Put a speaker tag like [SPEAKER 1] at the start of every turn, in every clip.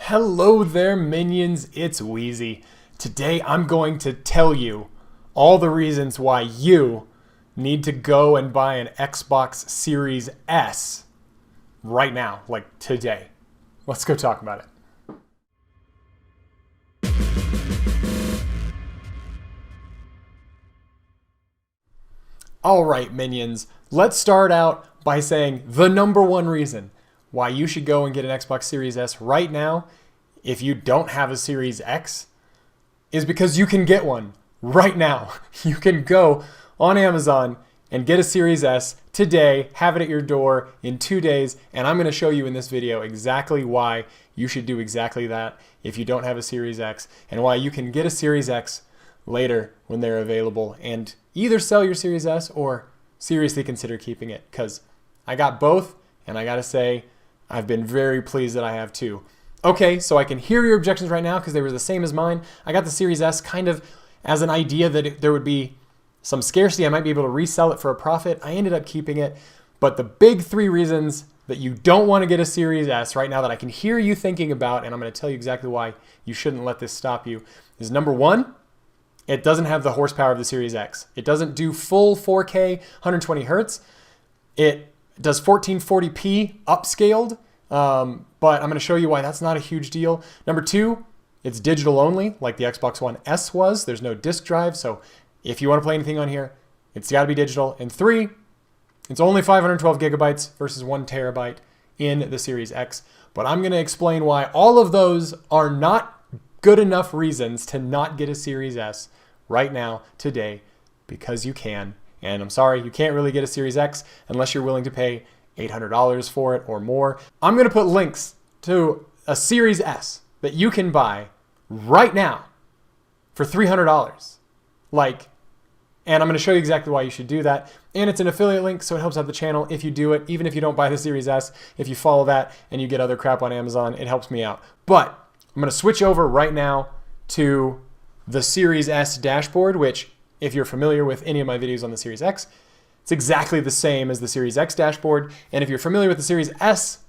[SPEAKER 1] Hello there, minions. It's Wheezy. Today I'm going to tell you all the reasons why you need to go and buy an Xbox Series S right now, like today. Let's go talk about it. All right, minions. Let's start out by saying the number one reason why you should go and get an Xbox Series S right now if you don't have a Series X is because you can get one right now. You can go on Amazon and get a Series S today, have it at your door in 2 days, and I'm going to show you in this video exactly why you should do exactly that if you don't have a Series X, and why you can get a Series X later when they're available and either sell your Series S or seriously consider keeping it, because I got both, and I gotta say, I've been very pleased that I have two. Okay, so I can hear your objections right now because they were the same as mine. I got the Series S kind of as an idea that there would be some scarcity. I might be able to resell it for a profit. I ended up keeping it. But the big three reasons that you don't want to get a Series S right now that I can hear you thinking about, and I'm going to tell you exactly why you shouldn't let this stop you, is number one, it doesn't have the horsepower of the Series X. It doesn't do full 4K, 120 hertz. It does 1440p upscaled, but I'm going to show you why that's not a huge deal. Number two, it's digital only, like the Xbox One S was. There's no disk drive, so if you want to play anything on here, it's got to be digital. And three, it's only 512 gigabytes versus 1 terabyte in the Series X. But I'm going to explain why all of those are not good enough reasons to not get a Series S right now, today, because you can. And I'm sorry, you can't really get a Series X unless you're willing to pay $800 for it or more. I'm going to put links to a Series S that you can buy right now for $300. And I'm going to show you exactly why you should do that. And it's an affiliate link, so it helps out the channel if you do it. Even if you don't buy the Series S, if you follow that and you get other crap on Amazon, it helps me out. But I'm going to switch over right now to the Series S dashboard, which, if you're familiar with any of my videos on the Series X, it's exactly the same as the Series X dashboard. And if you're familiar with the Series S,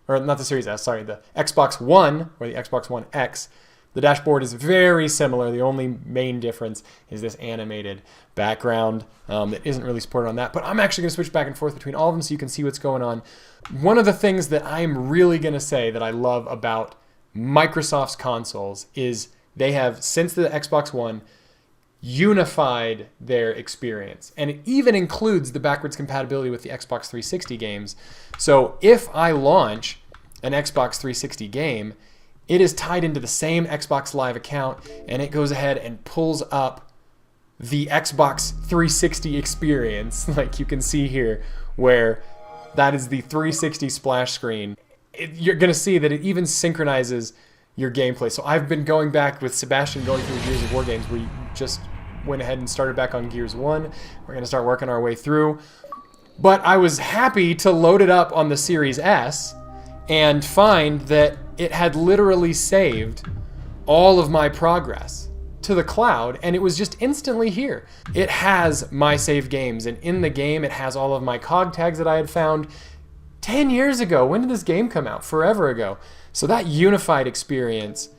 [SPEAKER 1] or not the Series S, sorry, the Xbox One or the Xbox One X, the dashboard is very similar. The only main difference is this animated background that isn't really supported on that. But I'm actually going to switch back and forth between all of them so you can see what's going on. One of the things that I'm really going to say that I love about Microsoft's consoles is they have, since the Xbox One, unified their experience. And it even includes the backwards compatibility with the Xbox 360 games. So if I launch an Xbox 360 game, it is tied into the same Xbox Live account, and it goes ahead and pulls up the Xbox 360 experience, like you can see here, where that is the 360 splash screen. You're going to see that it even synchronizes your gameplay. So I've been going back with Sebastian, going through Gears of War games. We just went ahead and started back on Gears 1. We're going to start working our way through. But I was happy to load it up on the Series S and find that it had literally saved all of my progress to the cloud, and it was just instantly here. It has my save games, and in the game it has all of my COG tags that I had found 10 years ago. When did this game come out? Forever ago. So that unified experience,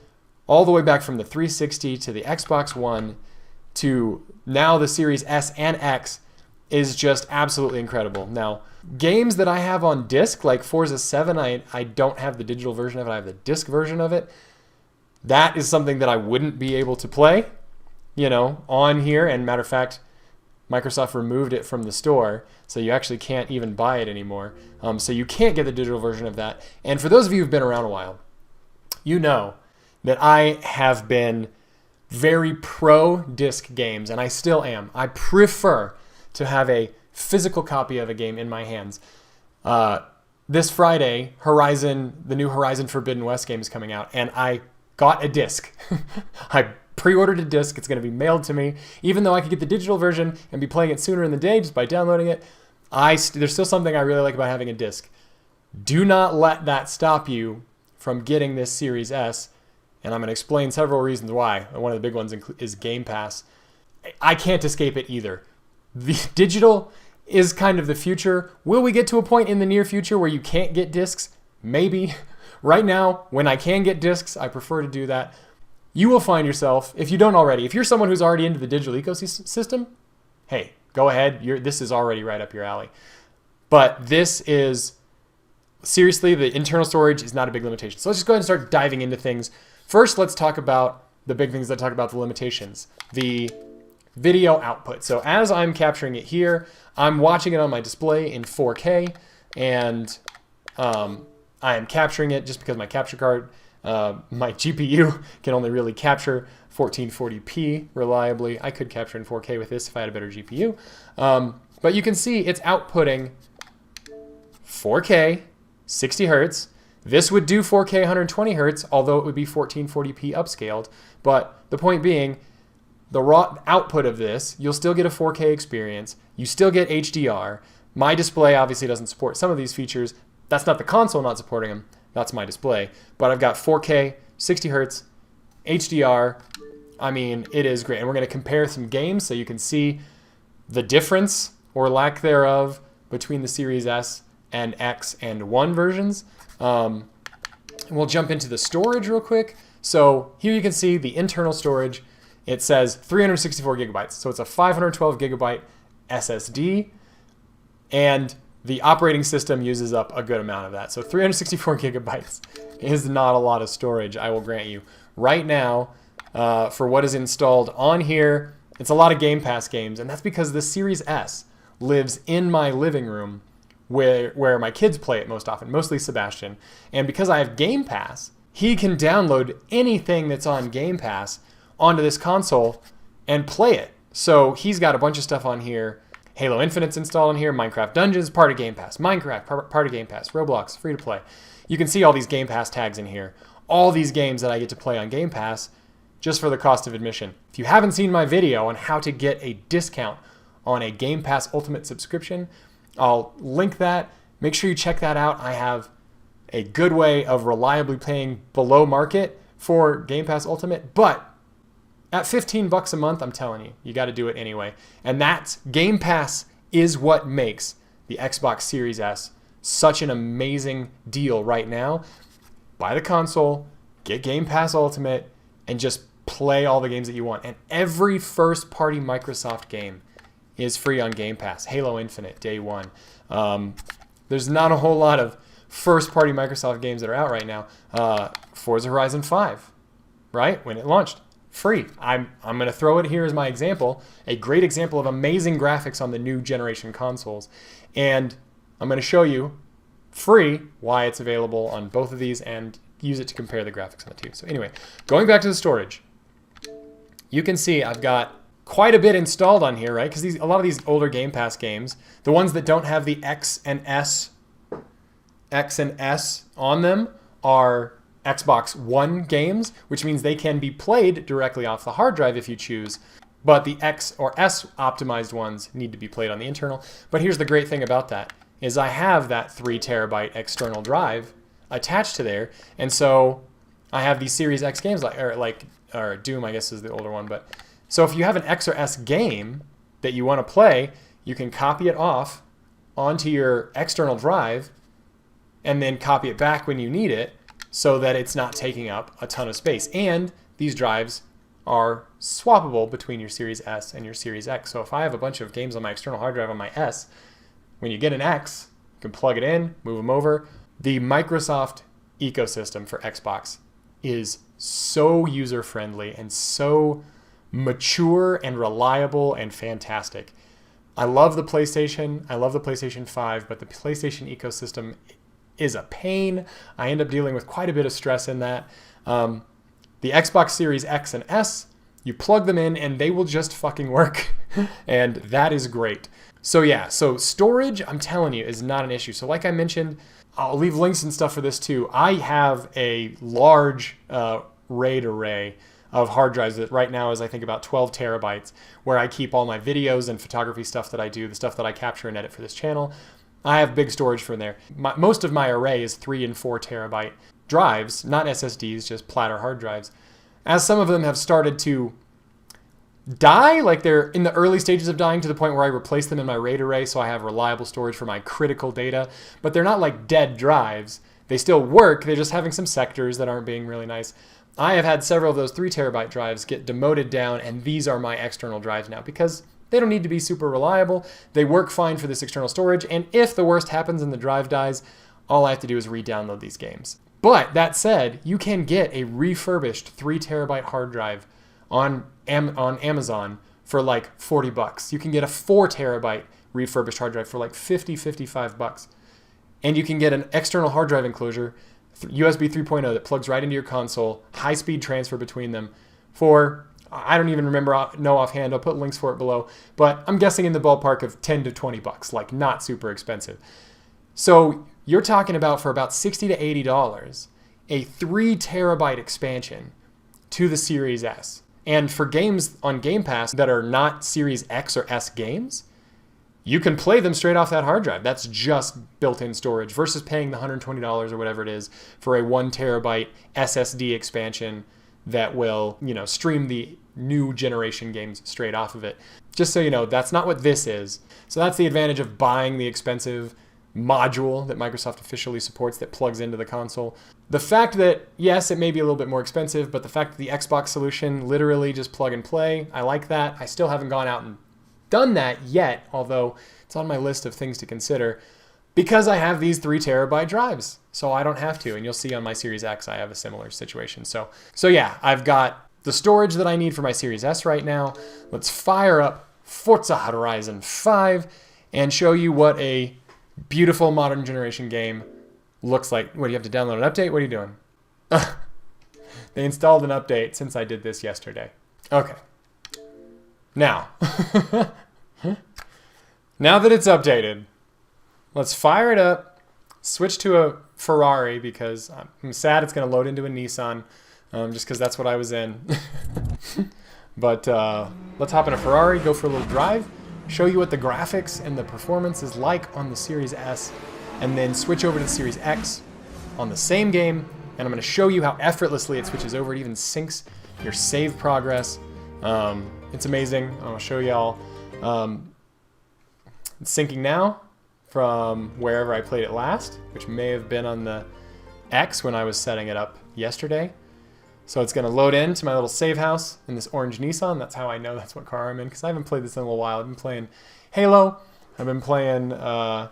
[SPEAKER 1] all the way back from the 360 to the Xbox One to now the Series S and X, is just absolutely incredible. Now, games that I have on disc, like Forza 7, I don't have the digital version of it, I have the disc version of it. That is something that I wouldn't be able to play, on here. And matter of fact, Microsoft removed it from the store, so you actually can't even buy it anymore. So you can't get the digital version of that. And for those of you who've been around a while, you know that I have been very pro disc games, and I still am. I prefer to have a physical copy of a game in my hands. This Friday, the new Horizon Forbidden West game is coming out, and I got a disc. I pre-ordered a disc. It's going to be mailed to me. Even though I could get the digital version and be playing it sooner in the day just by downloading it, there's still something I really like about having a disc. Do not let that stop you from getting this Series S, and I'm going to explain several reasons why. One of the big ones is Game Pass. I can't escape it either. The digital is kind of the future. Will we get to a point in the near future where you can't get discs? Maybe. right now, when I can get discs, I prefer to do that. You will find yourself, if you don't already, if you're someone who's already into the digital ecosystem, hey, go ahead. This is already right up your alley. But this is, seriously, the internal storage is not a big limitation. So let's just go ahead and start diving into things. First, let's talk about the big things that talk about the limitations. The video output. So as I'm capturing it here, I'm watching it on my display in 4K, and I am capturing it just because my capture card, my GPU can only really capture 1440p reliably. I could capture in 4K with this if I had a better GPU. But you can see it's outputting 4K, 60 hertz. This would do 4K 120 hertz, although it would be 1440p upscaled. But the point being, the raw output of this, you'll still get a 4K experience. You still get HDR. My display obviously doesn't support some of these features. That's not the console not supporting them. That's my display. But I've got 4K, 60 hertz, HDR. I mean, it is great. And we're going to compare some games so you can see the difference or lack thereof between the Series S and X and One versions. We'll jump into the storage real quick. So here you can see the internal storage. It says 364 gigabytes. So it's a 512 gigabyte SSD. And the operating system uses up a good amount of that. So 364 gigabytes is not a lot of storage, I will grant you. Right now, for what is installed on here, it's a lot of Game Pass games. And that's because the Series S lives in my living room where my kids play it most often, mostly Sebastian. And because I have Game Pass, he can download anything that's on Game Pass onto this console and play it. So he's got a bunch of stuff on here. Halo Infinite's installed on here. Minecraft Dungeons, part of Game Pass. Minecraft, part of Game Pass. Roblox, free to play. You can see all these Game Pass tags in here. All these games that I get to play on Game Pass just for the cost of admission. If you haven't seen my video on how to get a discount on a Game Pass Ultimate subscription, I'll link that. Make sure you check that out. I have a good way of reliably paying below market for Game Pass Ultimate, but at $15 a month, I'm telling you, you got to do it anyway. And that's Game Pass is what makes the Xbox Series S such an amazing deal right now. Buy the console, get Game Pass Ultimate, and just play all the games that you want. And every first-party Microsoft game is free on Game Pass. Halo Infinite, day one. There's not a whole lot of first-party Microsoft games that are out right now. Forza Horizon 5, right? When it launched. Free. I'm going to throw it here as my example, a great example of amazing graphics on the new generation consoles. And I'm going to show you free why it's available on both of these and use it to compare the graphics on the two. So anyway, going back to the storage, you can see I've got quite a bit installed on here, right? Because a lot of these older Game Pass games, the ones that don't have the X and S on them are Xbox One games, which means they can be played directly off the hard drive if you choose, but the X or S optimized ones need to be played on the internal. But here's the great thing about that, is I have that 3 terabyte external drive attached to there, and so I have these Series X games or Doom, I guess is the older one, but so if you have an X or S game that you want to play, you can copy it off onto your external drive and then copy it back when you need it, so that it's not taking up a ton of space. And these drives are swappable between your Series S and your Series X. So if I have a bunch of games on my external hard drive on my S, when you get an X, you can plug it in, move them over. The Microsoft ecosystem for Xbox is so user-friendly and so mature and reliable and fantastic. I love the PlayStation. I love the PlayStation 5, but the PlayStation ecosystem is a pain. I end up dealing with quite a bit of stress in that. The Xbox Series X and S, you plug them in and they will just fucking work. And that is great. So yeah, so storage, I'm telling you, is not an issue. So like I mentioned, I'll leave links and stuff for this too. I have a large RAID array of hard drives that right now is I think about 12 terabytes, where I keep all my videos and photography stuff that I do, the stuff that I capture and edit for this channel. I have big storage from there. Most of my array is 3 and 4 terabyte drives, not SSDs, just platter hard drives. As some of them have started to die, like they're in the early stages of dying to the point where I replace them in my RAID array so I have reliable storage for my critical data, but they're not like dead drives. They still work, they're just having some sectors that aren't being really nice. I have had several of those 3 terabyte drives get demoted down, and these are my external drives now because they don't need to be super reliable. They work fine for this external storage, and if the worst happens and the drive dies, all I have to do is re-download these games. But that said, you can get a refurbished 3 terabyte hard drive on Amazon for like $40. You can get a 4 terabyte refurbished hard drive for like $55. And you can get an external hard drive enclosure, USB 3.0 that plugs right into your console, high-speed transfer between them for, I don't even know offhand, I'll put links for it below, but I'm guessing in the ballpark of $10 to $20, like not super expensive. So you're talking about for about $60 to $80, a 3 terabyte expansion to the Series S. And for games on Game Pass that are not Series X or S games, you can play them straight off that hard drive. That's just built-in storage versus paying the $120 or whatever it is for a 1 terabyte SSD expansion that will, stream the new generation games straight off of it. Just so you know, that's not what this is. So that's the advantage of buying the expensive module that Microsoft officially supports that plugs into the console. The fact that, yes, it may be a little bit more expensive, but the fact that the Xbox solution literally just plug and play, I like that. I still haven't gone out and done that yet, although it's on my list of things to consider because I have these 3 terabyte drives, so I don't have to. And you'll see on my Series X, I have a similar situation. So yeah, I've got the storage that I need for my Series S right now. Let's fire up Forza Horizon 5 and show you what a beautiful modern generation game looks like. What, do you have to download an update? What are you doing? They installed an update since I did this yesterday. Okay. Now, now that it's updated, let's fire it up, switch to a Ferrari because I'm sad it's going to load into a Nissan, just because that's what I was in. But let's hop in a Ferrari, go for a little drive, show you what the graphics and the performance is like on the Series S, and then switch over to the Series X on the same game, and I'm going to show you how effortlessly it switches over. It even syncs your save progress. It's amazing. I'll show y'all. It's syncing now from wherever I played it last, which may have been on the X when I was setting it up yesterday. So it's going to load into my little save house in this orange Nissan. That's how I know that's what car I'm in, because I haven't played this in a little while. I've been playing Halo. I've been playing... actually,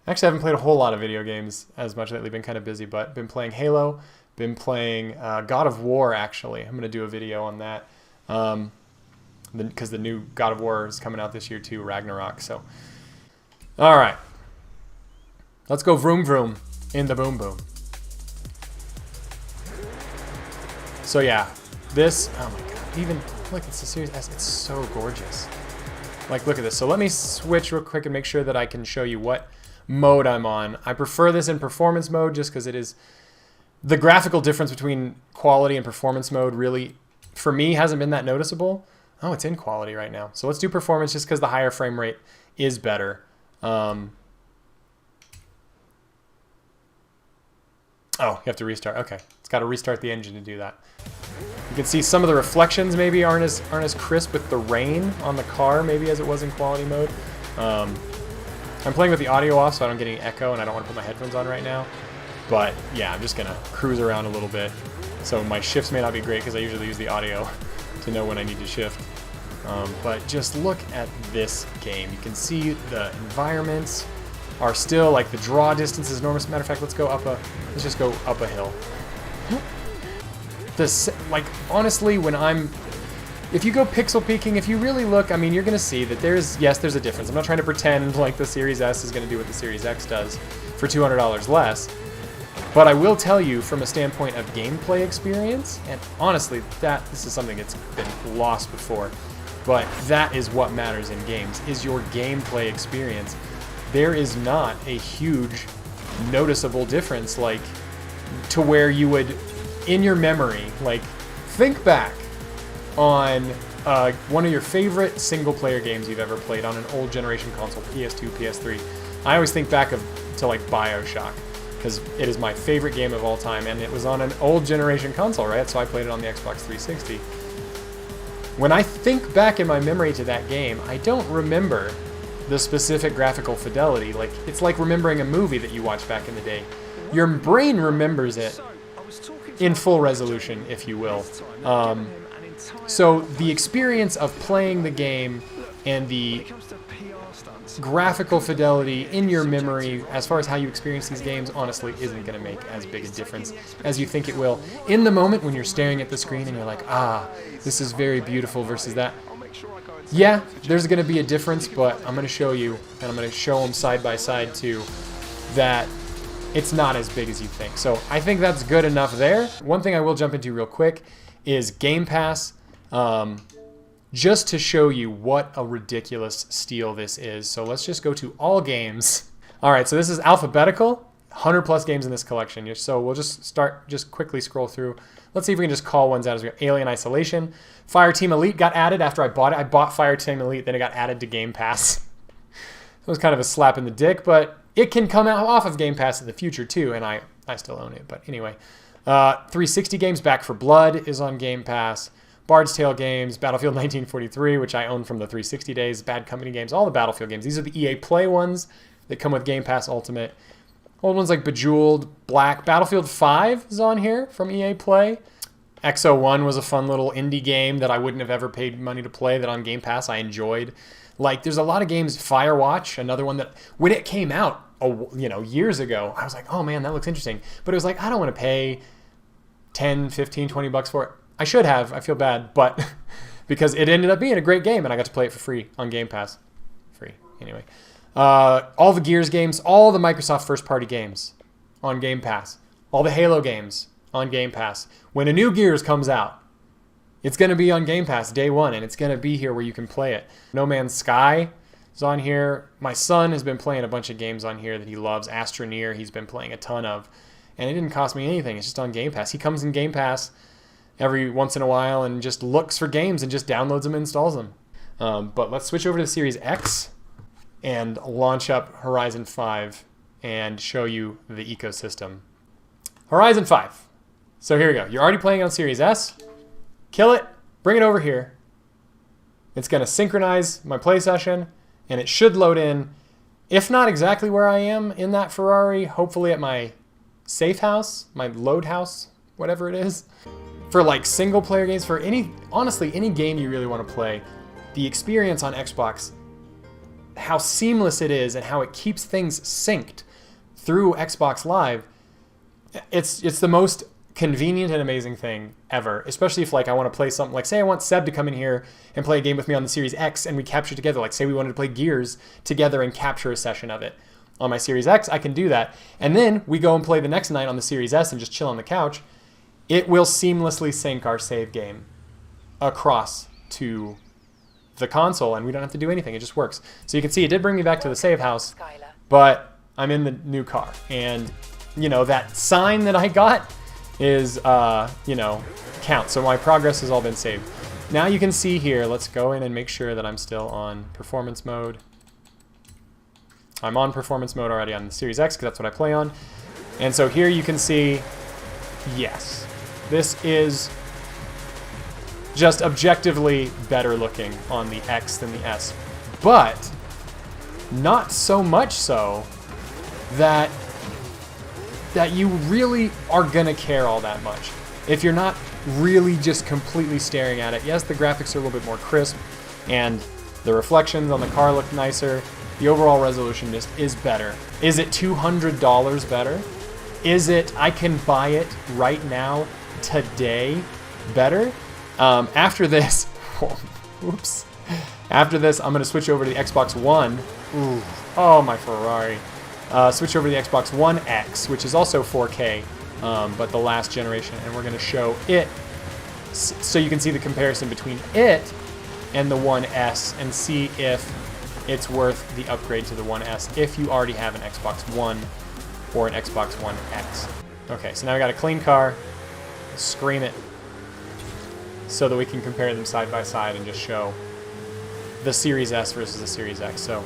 [SPEAKER 1] I haven't played a whole lot of video games as much lately. Been kind of busy, but been playing Halo. Been playing God of War, actually. I'm going to do a video on that. Because the new God of War is coming out this year too, Ragnarok. So, all right, let's go vroom vroom in the boom boom. So yeah, this, oh my god, even look, it's the Series S. It's so gorgeous. Like, look at this. So let me switch real quick and make sure that I can show you what mode I'm on. I prefer this in performance mode just because it is the graphical difference between quality and performance mode really, for me, hasn't been that noticeable. Oh, it's in quality right now. So let's do performance just because the higher frame rate is better. Oh, you have to restart. Okay, it's got to restart the engine to do that. You can see some of the reflections maybe aren't as crisp with the rain on the car maybe as it was in quality mode. I'm playing with the audio off so I don't get any echo, and I don't want to put my headphones on right now. But yeah, I'm just going to cruise around a little bit. So my shifts may not be great because I usually use the audio to know when I need to shift. But just look at this game. You can see the environments are still, like, the draw distance is enormous. Matter of fact, let's just go up a hill. Like, honestly, if you go pixel peeking, if you really look, I mean, you're going to see that there's a difference. I'm not trying to pretend like the Series S is going to do what the Series X does for $200 less. But I will tell you from a standpoint of gameplay experience, and honestly, this is something that's been lost before, but that is what matters in games, is your gameplay experience. There is not a huge noticeable difference, like, to where you would, in your memory, like, think back on one of your favorite single-player games you've ever played on an old generation console, PS2, PS3. I always think back to like BioShock, because it is my favorite game of all time, and it was on an old generation console, right? So I played it on the Xbox 360. When I think back in my memory to that game, I don't remember the specific graphical fidelity. Like, it's like remembering a movie that you watched back in the day. your brain remembers it in full resolution, if you will. So the experience of playing the game and the graphical fidelity in your memory as far as how you experience these games honestly isn't going to make as big a difference as you think it will. In the moment when you're staring at the screen and you're like, ah, this is very beautiful versus that, yeah, there's going to be a difference, but I'm going to show you, and I'm going to show them side by side too, that it's not as big as you think. So I think that's good enough there. One thing I will jump into real quick is Game Pass. Just to show you what a ridiculous steal this is. So let's just go to all games. All right, so this is alphabetical, 100 plus games in this collection. So we'll just quickly scroll through. Let's see if we can just call ones out as we go. Alien Isolation. Fireteam Elite got added after I bought it. I bought Fireteam Elite, then it got added to Game Pass. It was kind of a slap in the dick, but it can come out off of Game Pass in the future too, and I still own it. But anyway, 360 games, Back for Blood is on Game Pass. Bard's Tale games, Battlefield 1943, which I own from the 360 days, Bad Company games, all the Battlefield games. These are the EA Play ones that come with Game Pass Ultimate. Old ones like Bejeweled, Black. Battlefield 5 is on here from EA Play. XO1 was a fun little indie game that I wouldn't have ever paid money to play that on Game Pass I enjoyed. Like, there's a lot of games. Firewatch, another one that, when it came out, years ago, I was like, oh man, that looks interesting. But it was like, I don't want to pay 10, 15, 20 bucks for it. I should have. I feel bad, but because it ended up being a great game and I got to play it for free on Game Pass. Free, anyway. All the Gears games, all the Microsoft first-party games on Game Pass. All the Halo games on Game Pass. When a new Gears comes out, it's going to be on Game Pass day one, and it's going to be here where you can play it. No Man's Sky is on here. My son has been playing a bunch of games on here that he loves. Astroneer, he's been playing a ton of. And it didn't cost me anything. It's just on Game Pass. He comes in Game Pass every once in a while and just looks for games and just downloads them and installs them. But let's switch over to the Series X and launch up Horizon 5 and show you the ecosystem. Horizon 5. So here we go. You're already playing on Series S. Kill it. Bring it over here. It's going to synchronize my play session, and it should load in, if not exactly where I am in that Ferrari, hopefully at my safe house, my load house, whatever it is. For like single player games, for honestly, any game you really want to play, the experience on Xbox, how seamless it is and how it keeps things synced through Xbox Live, it's the most convenient and amazing thing ever, especially if like I want to play something, like say I want Seb to come in here and play a game with me on the Series X and we capture together, like say we wanted to play Gears together and capture a session of it. On my Series X, I can do that. And then we go and play the next night on the Series S and just chill on the couch. It will seamlessly sync our save game across to the console, and we don't have to do anything. It just works. So you can see it did bring me back to the save house, but I'm in the new car. And, that sign that I got is, count. So my progress has all been saved. Now you can see here, let's go in and make sure that I'm still on performance mode. I'm on performance mode already on the Series X because that's what I play on. And so here you can see, yes. This is just objectively better looking on the X than the S. But not so much so that you really are gonna care all that much. If you're not really just completely staring at it, yes, the graphics are a little bit more crisp and the reflections on the car look nicer. The overall resolution just is better. Is it $200 better? Is it, I can buy it right now, today, better? After this, oops. After this, I'm going to switch over to the Xbox One. Ooh, oh, my Ferrari. Switch over to the Xbox One X, which is also 4K, but the last generation, and we're going to show it so you can see the comparison between it and the One S and see if it's worth the upgrade to the One S if you already have an Xbox One or an Xbox One X. Okay, so now we got a clean car. Scream it so that we can compare them side by side and just show the Series S versus the Series X. So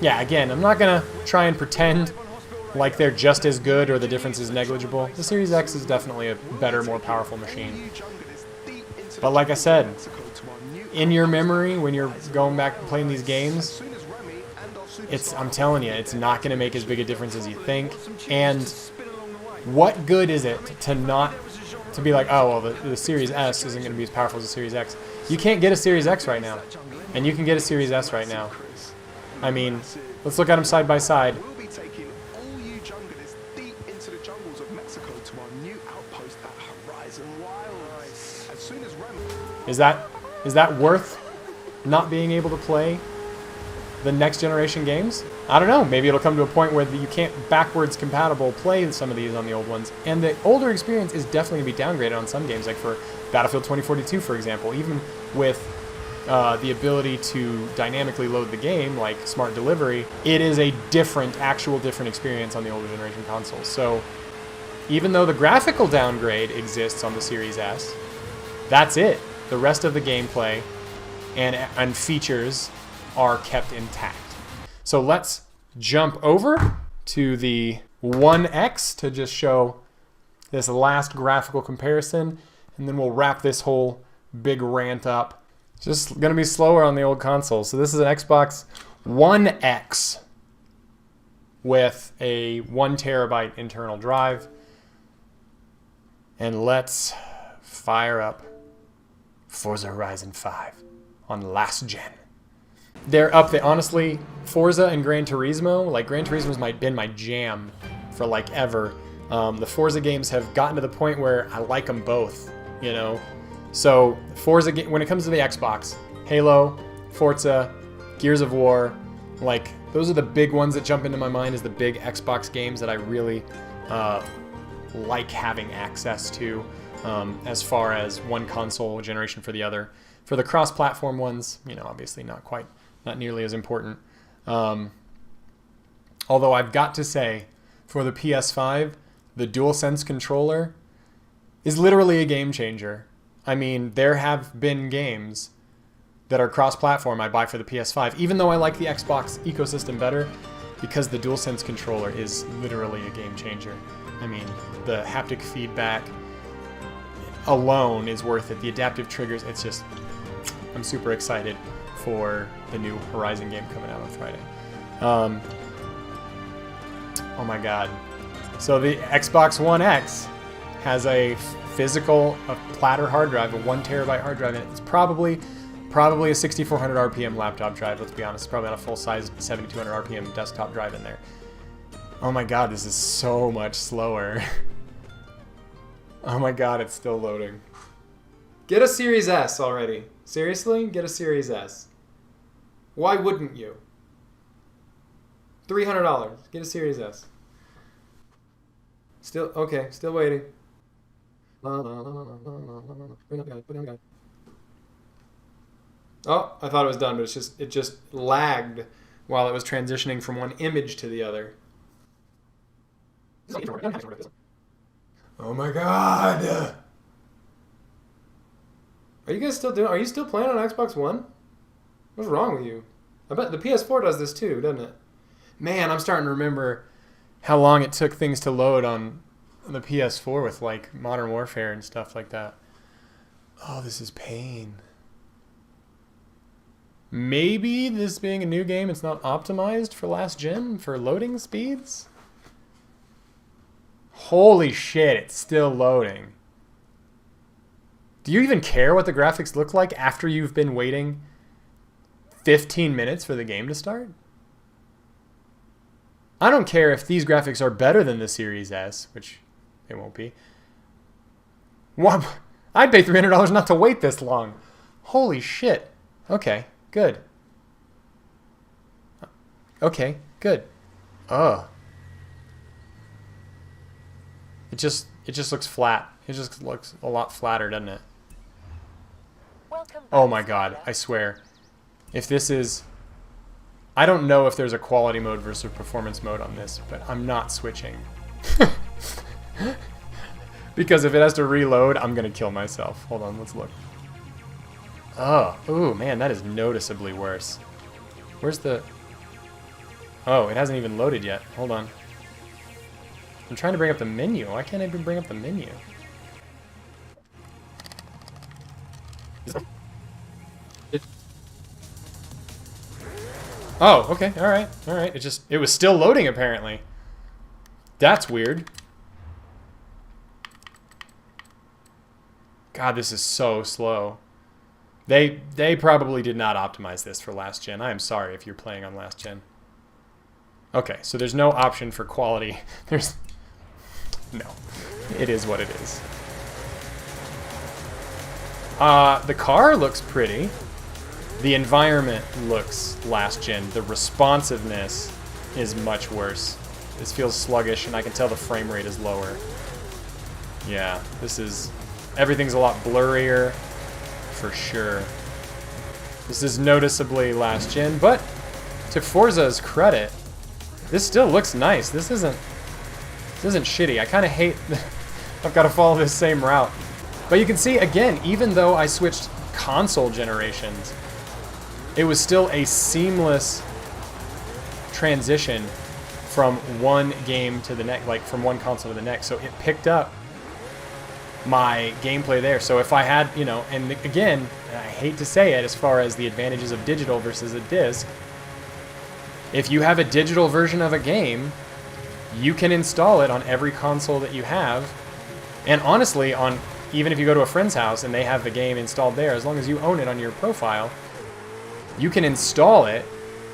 [SPEAKER 1] yeah, again, I'm not gonna try and pretend like they're just as good or the difference is negligible. The Series X is definitely a better, more powerful machine. But like I said, in your memory, when you're going back and playing these games, I'm telling you, it's not going to make as big a difference as you think. And What good is it to not to be like, oh well, the Series S isn't going to be as powerful as the Series X. You can't get a Series X right now, and you can get a Series S right now. I mean, let's look at them side by side.
[SPEAKER 2] We'll be taking all you junglers deep into the jungles of Mexico to our new outpost at Horizon Wilds. As soon as
[SPEAKER 1] Is that worth not being able to play the next generation games? I don't know. Maybe it'll come to a point where you can't backwards compatible play some of these on the old ones. And the older experience is definitely going to be downgraded on some games, like for Battlefield 2042, for example. Even with the ability to dynamically load the game, like Smart Delivery, it is a different experience on the older generation consoles. So even though the graphical downgrade exists on the Series S, that's it. The rest of the gameplay and features are kept intact. So let's jump over to the One X to just show this last graphical comparison, and then we'll wrap this whole big rant up. It's just going to be slower on the old console. So this is an Xbox One X with a 1 terabyte internal drive. And let's fire up Forza Horizon 5 on last gen. They're up there. Honestly, Forza and Gran Turismo, like Gran Turismo's been my jam for like ever. The Forza games have gotten to the point where I like them both, you know? So Forza, when it comes to the Xbox, Halo, Forza, Gears of War, like those are the big ones that jump into my mind as the big Xbox games that I really like having access to, as far as one console generation for the other. For the cross-platform ones, you know, obviously not nearly as important. Although I've got to say, for the PS5, the DualSense controller is literally a game changer. I mean, there have been games that are cross-platform I buy for the PS5, even though I like the Xbox ecosystem better, because the DualSense controller is literally a game changer. I mean, the haptic feedback alone is worth it. The adaptive triggers, it's just, I'm super excited for the new Horizon game coming out on Friday. Oh my god. So the Xbox One X has a platter hard drive, a 1 terabyte hard drive, and it's probably a 6400 RPM laptop drive, let's be honest. It's probably not a full-size 7200 RPM desktop drive in there. Oh my god, this is so much slower. Oh my god, it's still loading. Get a Series S already. Seriously? Get a Series S. Why wouldn't you? $300. Get a Series S. Still, okay, still waiting. Oh, I thought it was done, but it just lagged while it was transitioning from one image to the other. Oh my god! Are you still playing on Xbox One? What's wrong with you? I bet the PS4 does this too, doesn't it? Man, I'm starting to remember how long it took things to load on the PS4 with like Modern Warfare and stuff like that. Oh, this is pain. Maybe this being a new game, it's not optimized for last gen for loading speeds? Holy shit, it's still loading. Do you even care what the graphics look like after you've been waiting 15 minutes for the game to start? I don't care if these graphics are better than the Series S, which they won't be. What? I'd pay $300 not to wait this long. Holy shit. Okay, good. Okay, good. Ugh. It just looks flat. It just looks a lot flatter, doesn't it? Oh my god, I swear. If this is... I don't know if there's a quality mode versus a performance mode on this, but I'm not switching. Because if it has to reload, I'm gonna kill myself. Hold on, let's look. Oh, ooh, man, that is noticeably worse. Where's the... Oh, it hasn't even loaded yet. Hold on. I'm trying to bring up the menu. Why can't I even bring up the menu? Oh, okay, alright. It was still loading apparently. That's weird. God, this is so slow. They probably did not optimize this for last gen. I am sorry if you're playing on last gen. Okay, so there's no option for quality. No. It is what it is. The car looks pretty. The environment looks last gen. The responsiveness is much worse. This feels sluggish, and I can tell the frame rate is lower. Yeah, everything's a lot blurrier, for sure. This is noticeably last gen, but to Forza's credit, this still looks nice. This isn't shitty. I kind of hate I've got to follow this same route. But you can see, again, even though I switched console generations, it was still a seamless transition from one game to the next, like from one console to the next. So it picked up my gameplay there. So if I had, and again, I hate to say it as far as the advantages of digital versus a disc, if you have a digital version of a game, you can install it on every console that you have. And honestly, even if you go to a friend's house and they have the game installed there, as long as you own it on your profile, you can install it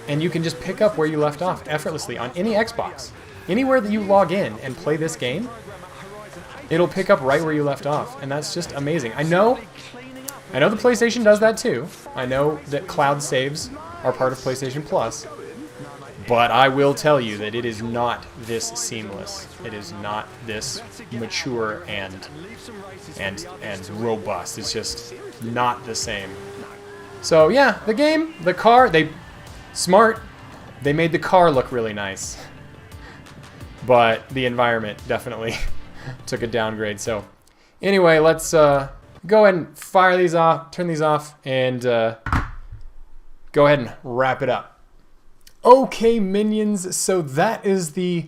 [SPEAKER 1] and you can just pick up where you left off effortlessly on any Xbox. Anywhere that you log in and play this game, it'll pick up right where you left off, and that's just amazing. I know the PlayStation does that too. I know that cloud saves are part of PlayStation Plus, but I will tell you that it is not this seamless. It is not this mature and robust. It's just not the same. So yeah, the car, smart. They made the car look really nice, but the environment definitely took a downgrade. So anyway, let's go ahead and fire these off, turn these off, and go ahead and wrap it up. Okay, minions, so that is the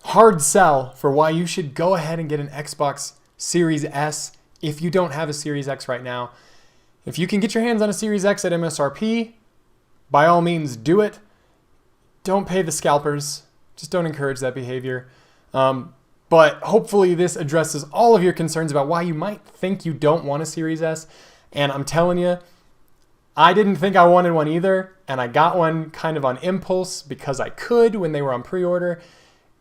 [SPEAKER 1] hard sell for why you should go ahead and get an Xbox Series S if you don't have a Series X right now. If you can get your hands on a Series X at MSRP, by all means do it. Don't pay the scalpers. Just don't encourage that behavior. But hopefully this addresses all of your concerns about why you might think you don't want a Series S. And I'm telling you, I didn't think I wanted one either, and I got one kind of on impulse because I could when they were on pre-order,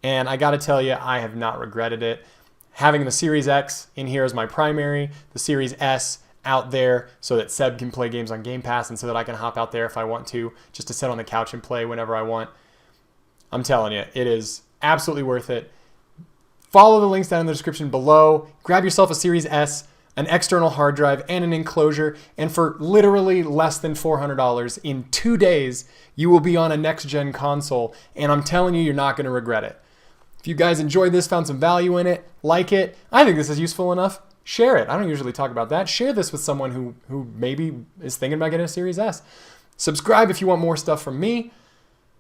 [SPEAKER 1] and I gotta tell you, I have not regretted it. Having the Series X in here as my primary, the Series S out there so that Seb can play games on Game Pass and so that I can hop out there if I want to, just to sit on the couch and play whenever I want. I'm telling you, it is absolutely worth it. Follow the links down in the description below. Grab yourself a Series S, an external hard drive, and an enclosure, and for literally less than $400 in 2 days, you will be on a next-gen console, and I'm telling you, you're not going to regret it. If you guys enjoyed this, found some value in it, like it, I think this is useful enough, share it. I don't usually talk about that. Share this with someone who maybe is thinking about getting a Series S. Subscribe if you want more stuff from me,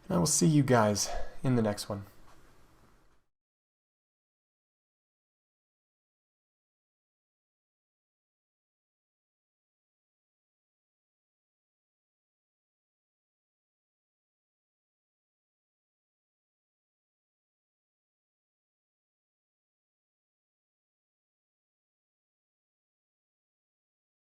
[SPEAKER 1] and I will see you guys in the next one.